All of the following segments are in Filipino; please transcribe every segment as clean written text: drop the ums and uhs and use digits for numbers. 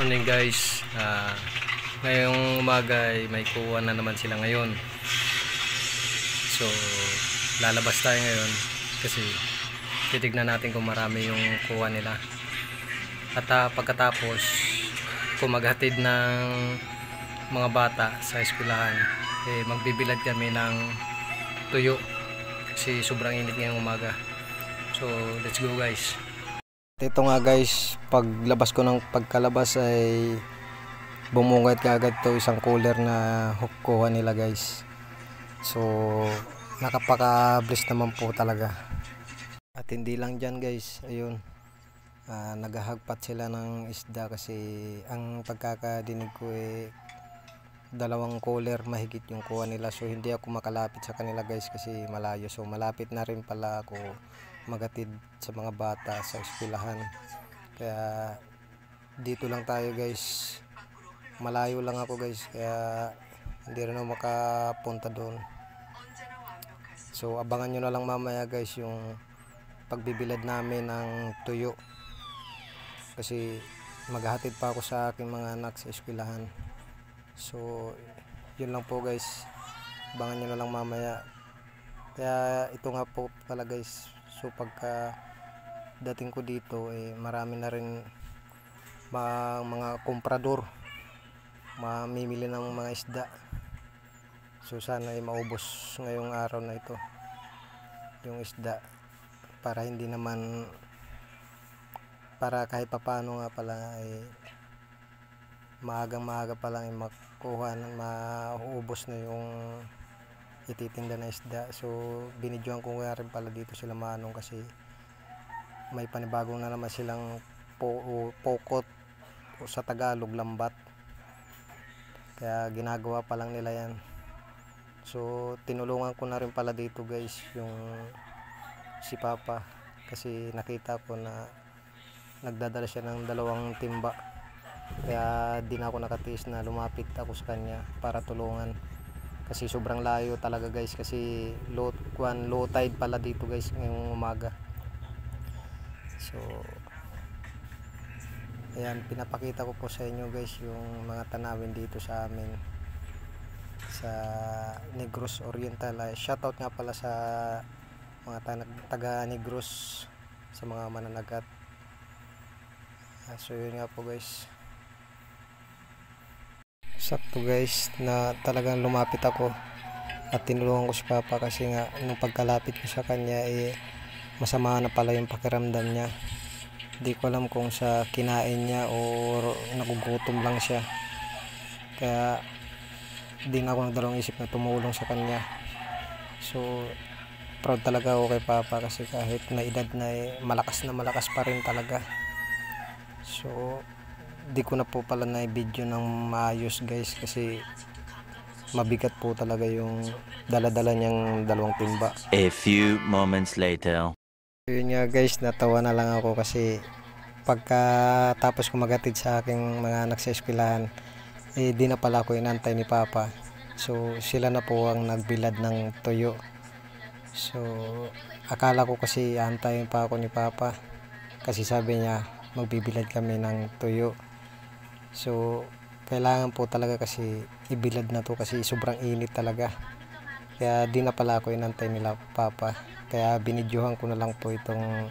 Morning guys, ngayong umaga ay may kuha na naman sila ngayon. So lalabas tayo ngayon kasi titignan natin kung marami yung kuha nila. At pagkatapos kung maghatid ng mga bata sa eskwelahan, magbibilad kami ng tuyo kasi sobrang init ngayong umaga. So let's go guys. Ito nga guys, paglabas ko ng pagkalabas ay bumungad kaagad to isang cooler na kuha nila guys. So nakapaka-bless naman po talaga. At hindi lang dyan guys, ayun, naghahagpat sila ng isda kasi ang pagkakadinig ko dalawang cooler mahigit yung kuha nila. So hindi ako makalapit sa kanila guys kasi malayo. So malapit na rin pala ako magatid sa mga bata sa eskwelahan, kaya dito lang tayo guys, malayo lang ako guys, kaya hindi rin ako makapunta doon. So abangan nyo na lang mamaya guys yung pagbibilad namin ng tuyo kasi maghahatid pa ako sa aking mga anak sa eskwelahan. So yun lang po guys, abangan nyo na lang mamaya. Kaya ito nga po pala guys, so pagka dating ko dito marami na rin mga komprador mamimili ng mga isda. So sana maubos ngayong araw na ito yung isda para hindi naman, para kahit papano nga pala maaga pa lang makuha na, maubos na yung ititinda na isda. So binidyohan ko nga rin pala dito sila Manong kasi may panibagong na naman silang pokot o sa Tagalog lambat, kaya ginagawa pa lang nila yan. So tinulungan ko na rin pala dito guys yung si Papa kasi nakita ko na nagdadala siya ng 2 timba, kaya di na ako nakatiis na lumapit ako sa kanya para tulungan kasi sobrang layo talaga guys, kasi low tide pala dito guys ngayong umaga. So ayan, pinapakita ko po sa inyo guys yung mga tanawin dito sa amin sa Negros Oriental. Shoutout nga pala sa mga taga Negros, sa mga mananagat. So yun nga po guys, sakto guys na talagang lumapit ako at tinulungan ko si Papa kasi nga nung pagkalapit ko sa kanya masama na pala yung pakiramdam niya. Hindi ko alam kung sa kinain niya o nagugutom lang siya, kaya di na ako nagdalawang isip na tumulong sa kanya. So proud talaga ako kay Papa kasi kahit na edad na malakas pa rin talaga. So di ko na po pala na video ng maayos guys kasi mabigat po talaga yung dala-dala niyang 2 timba. A few moments later. Yun nga guys, natawa na lang ako kasi pagka tapos ko magatid sa aking mga anak sa eskwelahan, di na pala ako inantay ni Papa. So sila na po ang nagbilad ng tuyo. So akala ko kasi aantayin pa ako ni Papa kasi sabi niya magbibilad kami ng tuyo. So kailangan po talaga kasi ibilad na to kasi sobrang init talaga, kaya di na pala ako inantay nila Papa, kaya binidyohan ko na lang po itong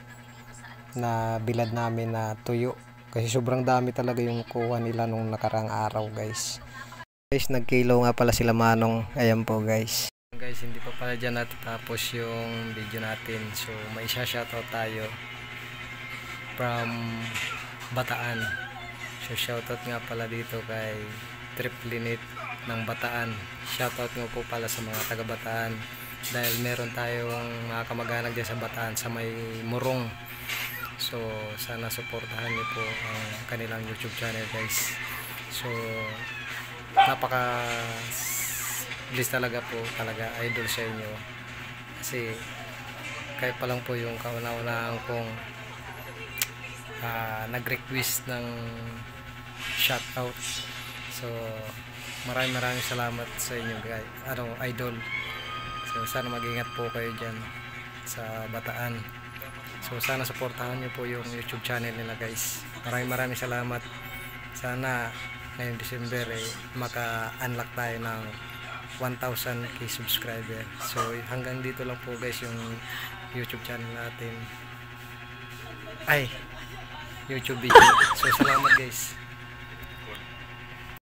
na bilad namin na tuyo kasi sobrang dami talaga yung kuha nila nung nakarang araw guys. Nagkilaw nga pala sila Manong. Ayan po guys, hindi pa pala dyan natatapos yung video natin. So may shoutout tayo from Bataan. So shoutout nga pala dito kay Triplinit ng Bataan. Shoutout nga po pala sa mga taga Bataan dahil meron tayong mga kamag-anak dyan sa Bataan sa may Morong. So sana suportahan niyo po ang kanilang YouTube channel guys. So napaka bless talaga po, talaga idol sa inyo kasi kayo pa lang po yung kauna-unahan kong nag-request ng shoutout. So maraming salamat sa inyo guys, idol. So sana mag-ingat po kayo dyan sa Bataan. So sana suportahan niyo po yung YouTube channel nila guys. Maraming salamat Sana ngayong December maka-unlock tayo ng 1,000k subscriber. So hanggang dito lang po guys yung YouTube channel natin, ay YouTube video. So salamat guys.